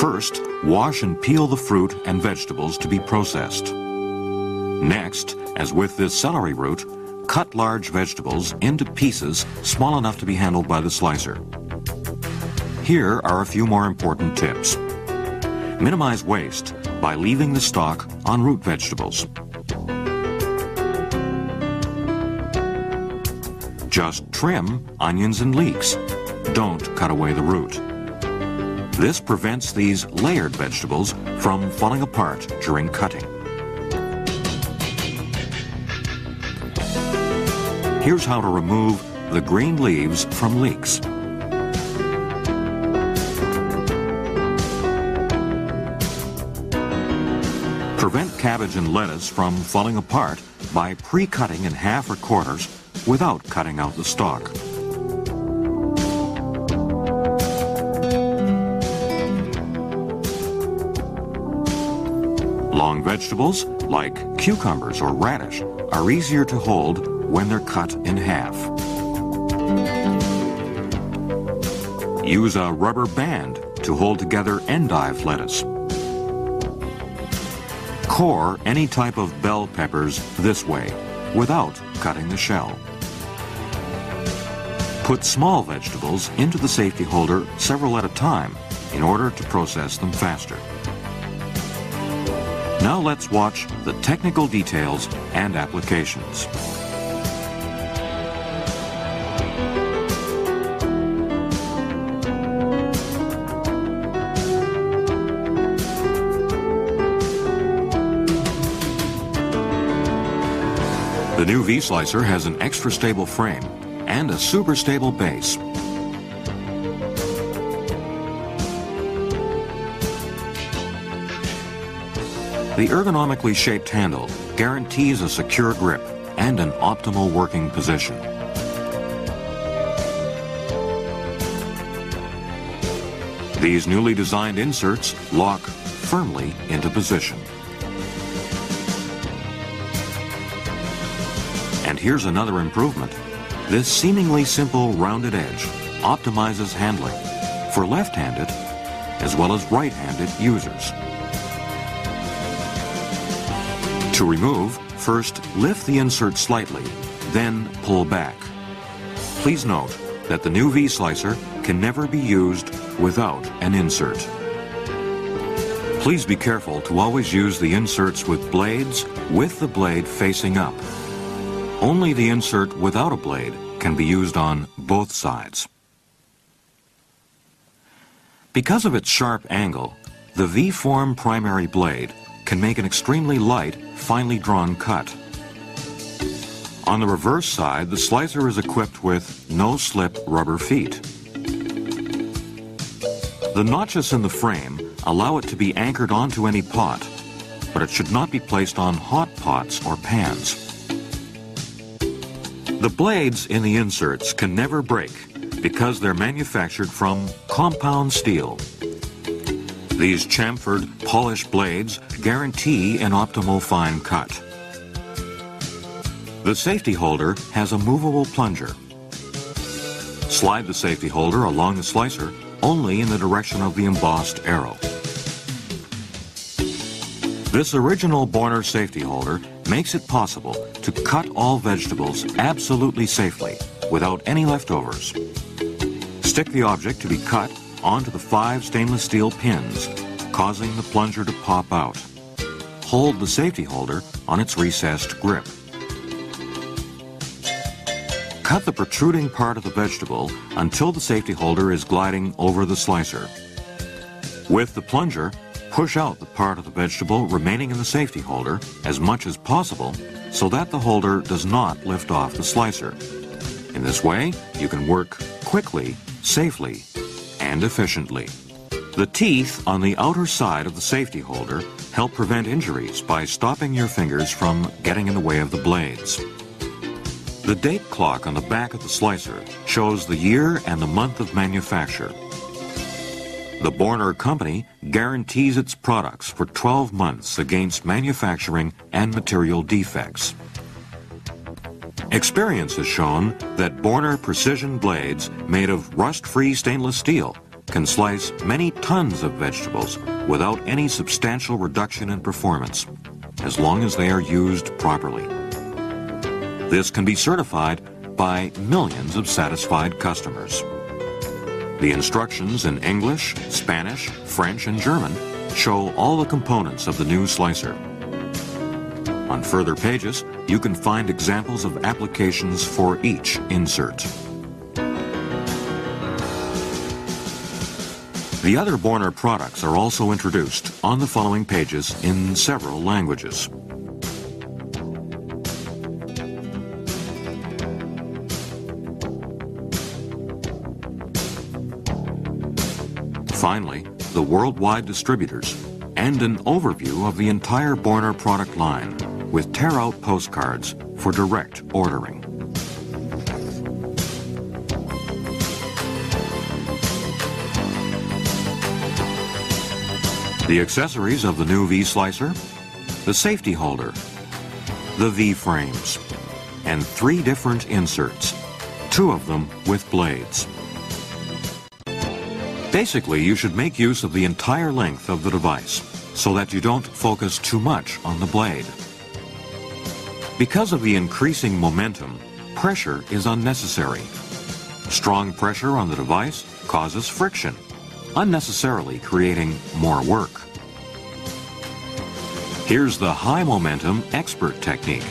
First, wash and peel the fruit and vegetables to be processed. Next, as with this celery root, cut large vegetables into pieces small enough to be handled by the slicer. Here are a few more important tips. Minimize waste by leaving the stalk on root vegetables. Just trim onions and leeks. Don't cut away the root. This prevents these layered vegetables from falling apart during cutting. Here's how to remove the green leaves from leeks. Prevent cabbage and lettuce from falling apart by pre-cutting in half or quarters without cutting out the stalk. Long vegetables, like cucumbers or radish, are easier to hold when they're cut in half. Use a rubber band to hold together endive lettuce. Core any type of bell peppers this way, without cutting the shell. Put small vegetables into the safety holder several at a time in order to process them faster. Now let's watch the technical details and applications. The new V-Slicer has an extra stable frame and a super stable base. The ergonomically shaped handle guarantees a secure grip and an optimal working position. These newly designed inserts lock firmly into position. And here's another improvement. This seemingly simple rounded edge optimizes handling for left-handed as well as right-handed users. To remove, first lift the insert slightly, then pull back. Please note that the new V-Slicer can never be used without an insert. Please be careful to always use the inserts with blades with the blade facing up. Only the insert without a blade can be used on both sides. Because of its sharp angle, the V-form primary blade can make an extremely light, finely drawn cut. On the reverse side, the slicer is equipped with no-slip rubber feet. The notches in the frame allow it to be anchored onto any pot, but it should not be placed on hot pots or pans. The blades in the inserts can never break because they're manufactured from compound steel. These chamfered, polished blades guarantee an optimal fine cut. The safety holder has a movable plunger. Slide the safety holder along the slicer only in the direction of the embossed arrow. This original Borner safety holder makes it possible to cut all vegetables absolutely safely without any leftovers. Stick the object to be cut onto the 5 stainless steel pins, causing the plunger to pop out. Hold the safety holder on its recessed grip. Cut the protruding part of the vegetable until the safety holder is gliding over the slicer. With the plunger, push out the part of the vegetable remaining in the safety holder as much as possible so that the holder does not lift off the slicer. In this way, you can work quickly, safely, and efficiently. The teeth on the outer side of the safety holder help prevent injuries by stopping your fingers from getting in the way of the blades. The date clock on the back of the slicer shows the year and the month of manufacture. The Borner Company guarantees its products for 12 months against manufacturing and material defects. Experience has shown that Borner precision blades made of rust-free stainless steel can slice many tons of vegetables without any substantial reduction in performance, as long as they are used properly. This can be certified by millions of satisfied customers. The instructions in English, Spanish, French, and German show all the components of the new slicer. On further pages, you can find examples of applications for each insert. The other Borner products are also introduced on the following pages in several languages. Finally, the worldwide distributors and an overview of the entire Borner product line with tear-out postcards for direct ordering. The accessories of the new V-slicer: the safety holder, the V-frames, and 3 different inserts, 2 of them with blades. Basically, you should make use of the entire length of the device so that you don't focus too much on the blade. Because of the increasing momentum, pressure is unnecessary. Strong pressure on the device causes friction, unnecessarily creating more work. Here's the high momentum expert technique,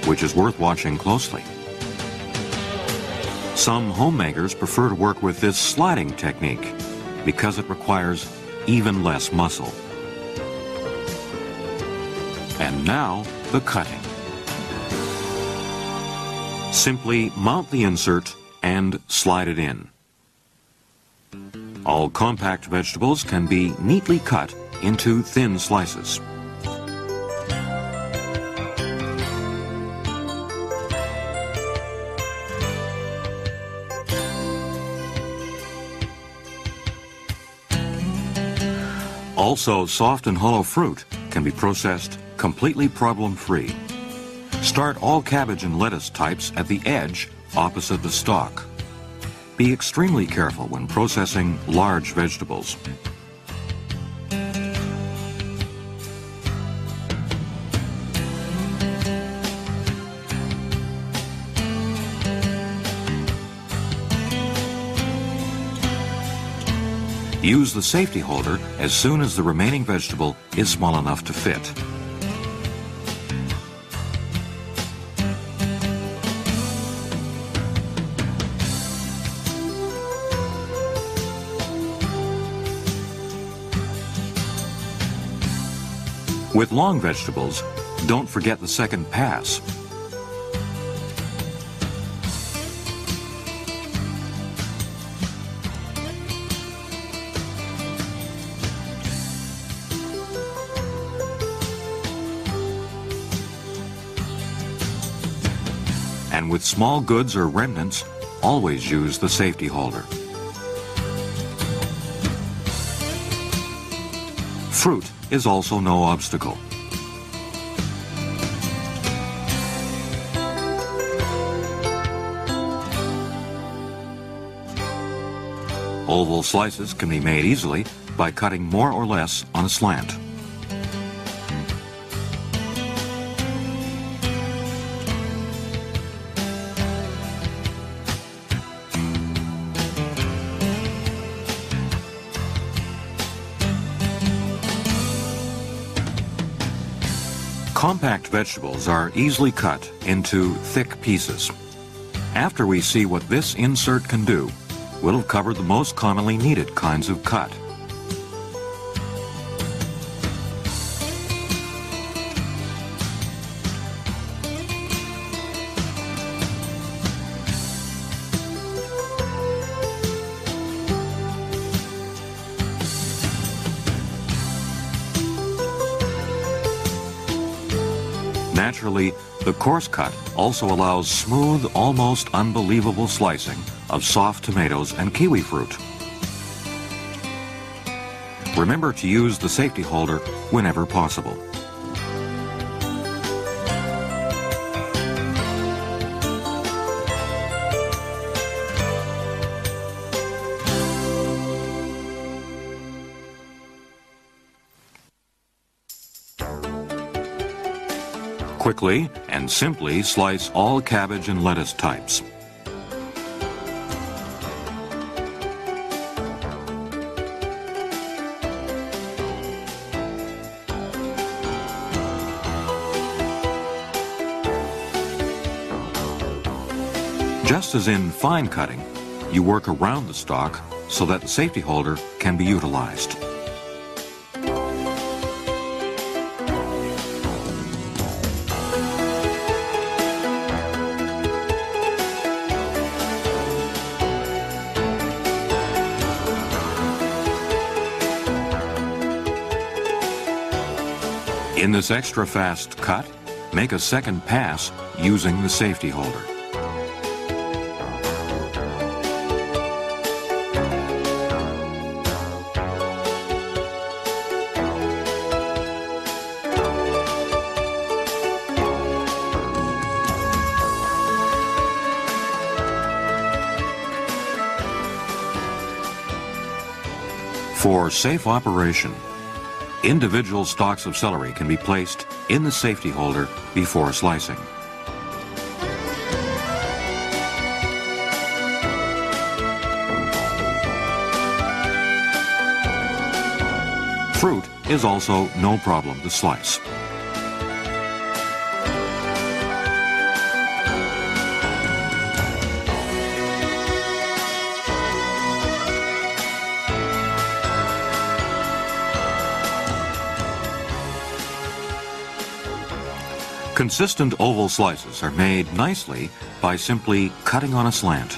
which is worth watching closely. Some homemakers prefer to work with this sliding technique because it requires even less muscle. And now, the cutting. Simply mount the insert and slide it in. All compact vegetables can be neatly cut into thin slices. Also, soft and hollow fruit can be processed completely problem-free. Start all cabbage and lettuce types at the edge opposite the stalk. Be extremely careful when processing large vegetables. Use the safety holder as soon as the remaining vegetable is small enough to fit. With long vegetables, don't forget the second pass. And with small goods or remnants, always use the safety holder. Fruit is also no obstacle. Oval slices can be made easily by cutting more or less on a slant. Compact vegetables are easily cut into thick pieces. After we see what this insert can do, we'll have covered the most commonly needed kinds of cut. Naturally, the coarse cut also allows smooth, almost unbelievable slicing of soft tomatoes and kiwi fruit. Remember to use the safety holder whenever possible. Quickly and simply slice all cabbage and lettuce types. Just as in fine cutting, you work around the stalk so that the safety holder can be utilized. In this extra fast cut, make a second pass using the safety holder. For safe operation, individual stalks of celery can be placed in the safety holder before slicing. Fruit is also no problem to slice. Consistent oval slices are made nicely by simply cutting on a slant.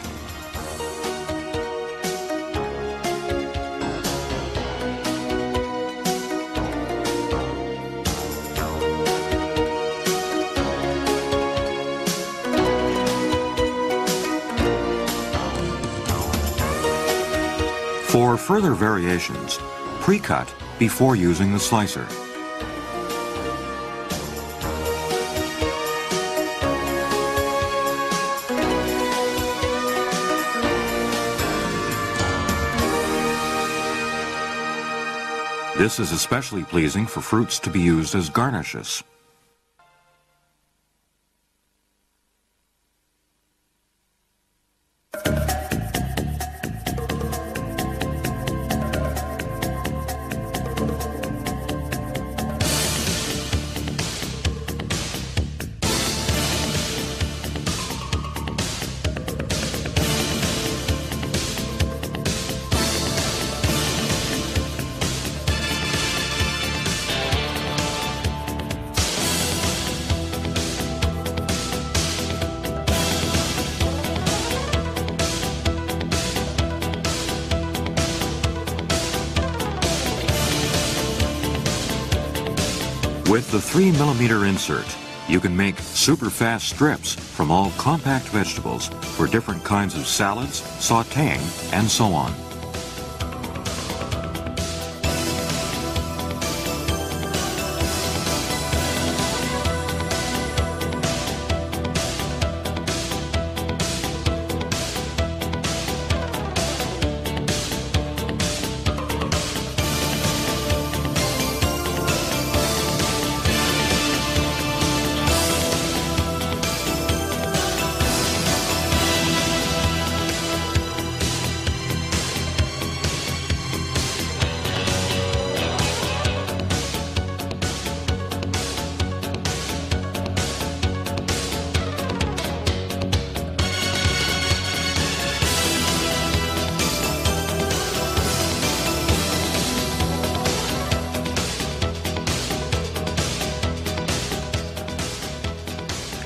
For further variations, pre-cut before using the slicer. This is especially pleasing for fruits to be used as garnishes. With the 3mm insert, you can make super fast strips from all compact vegetables for different kinds of salads, sautéing, and so on.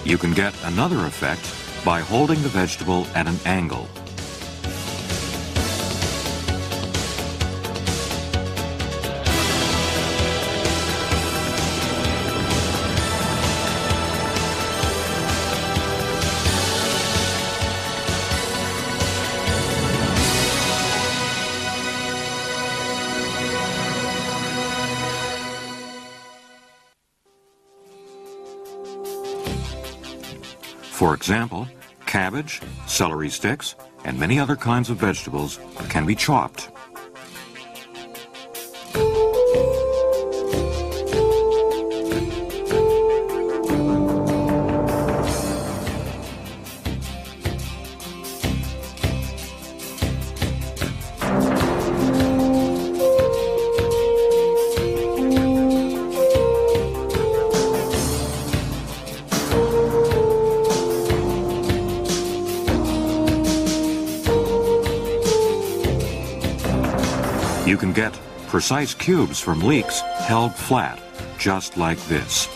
You can get another effect by holding the vegetable at an angle. For example, cabbage, celery sticks, and many other kinds of vegetables can be chopped. can get precise cubes from leeks held flat, just like this.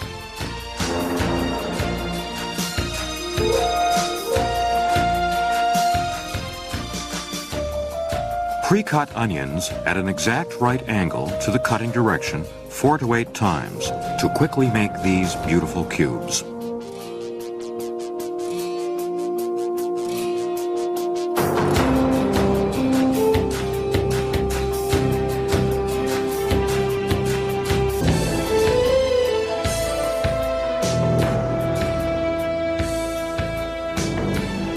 Pre-cut onions at an exact right angle to the cutting direction 4 to 8 times to quickly make these beautiful cubes.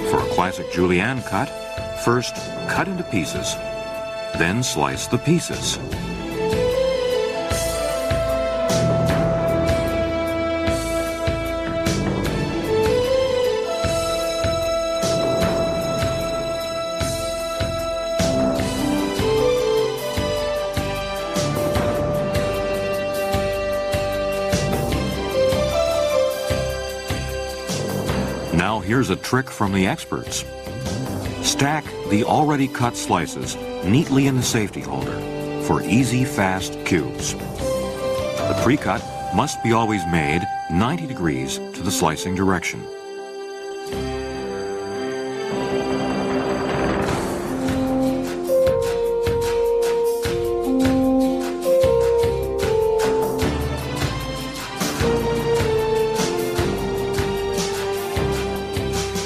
For a classic julienne cut, first cut into pieces, then slice the pieces. Now here's a trick from the experts. Stack the already cut slices neatly in the safety holder for easy, fast cubes. The pre-cut must be always made 90 degrees to the slicing direction.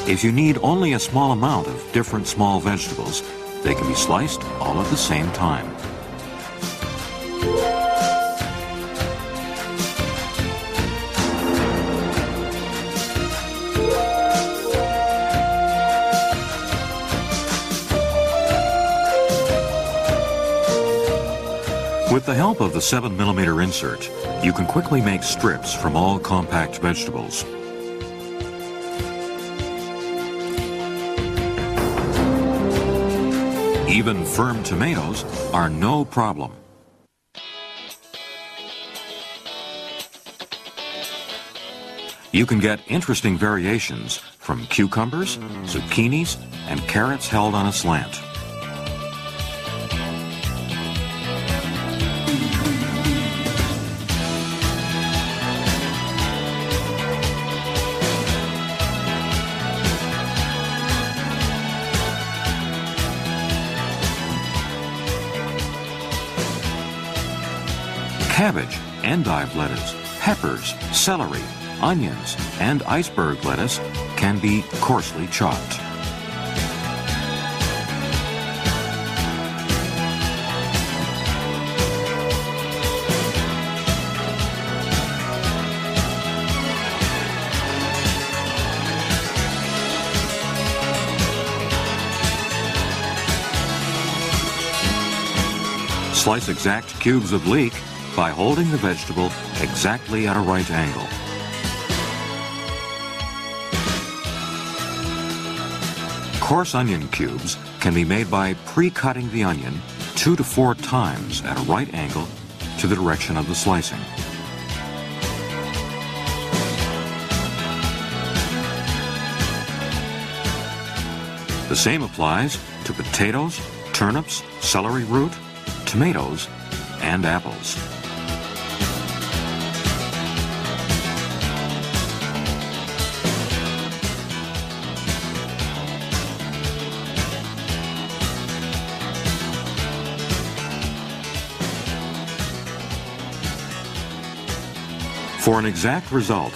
If you need only a small amount of different small vegetables, they can be sliced all at the same time. With the help of the 7mm insert, you can quickly make strips from all compact vegetables. Even firm tomatoes are no problem. You can get interesting variations from cucumbers, zucchinis, and carrots held on a slant. Cabbage, endive lettuce, peppers, celery, onions, and iceberg lettuce can be coarsely chopped. Slice exact cubes of leek by holding the vegetable exactly at a right angle. Coarse onion cubes can be made by pre-cutting the onion 2 to 4 times at a right angle to the direction of the slicing. The same applies to potatoes, turnips, celery root, tomatoes, and apples. For an exact result,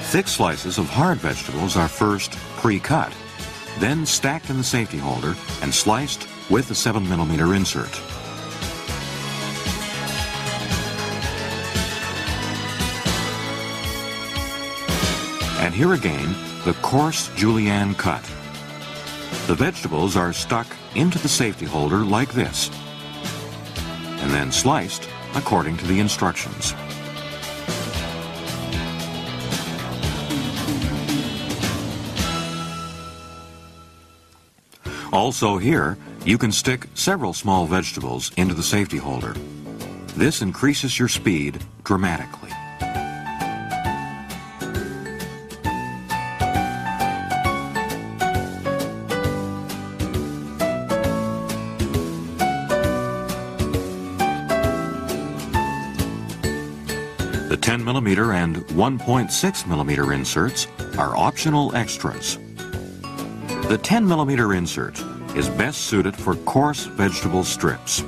thick slices of hard vegetables are first pre-cut, then stacked in the safety holder and sliced with the 7mm insert. And here again, the coarse julienne cut. The vegetables are stuck into the safety holder like this, and then sliced according to the instructions. Also here, you can stick several small vegetables into the safety holder. This increases your speed dramatically. The 10mm and 1.6mm inserts are optional extras. The 10mm insert is best suited for coarse vegetable strips.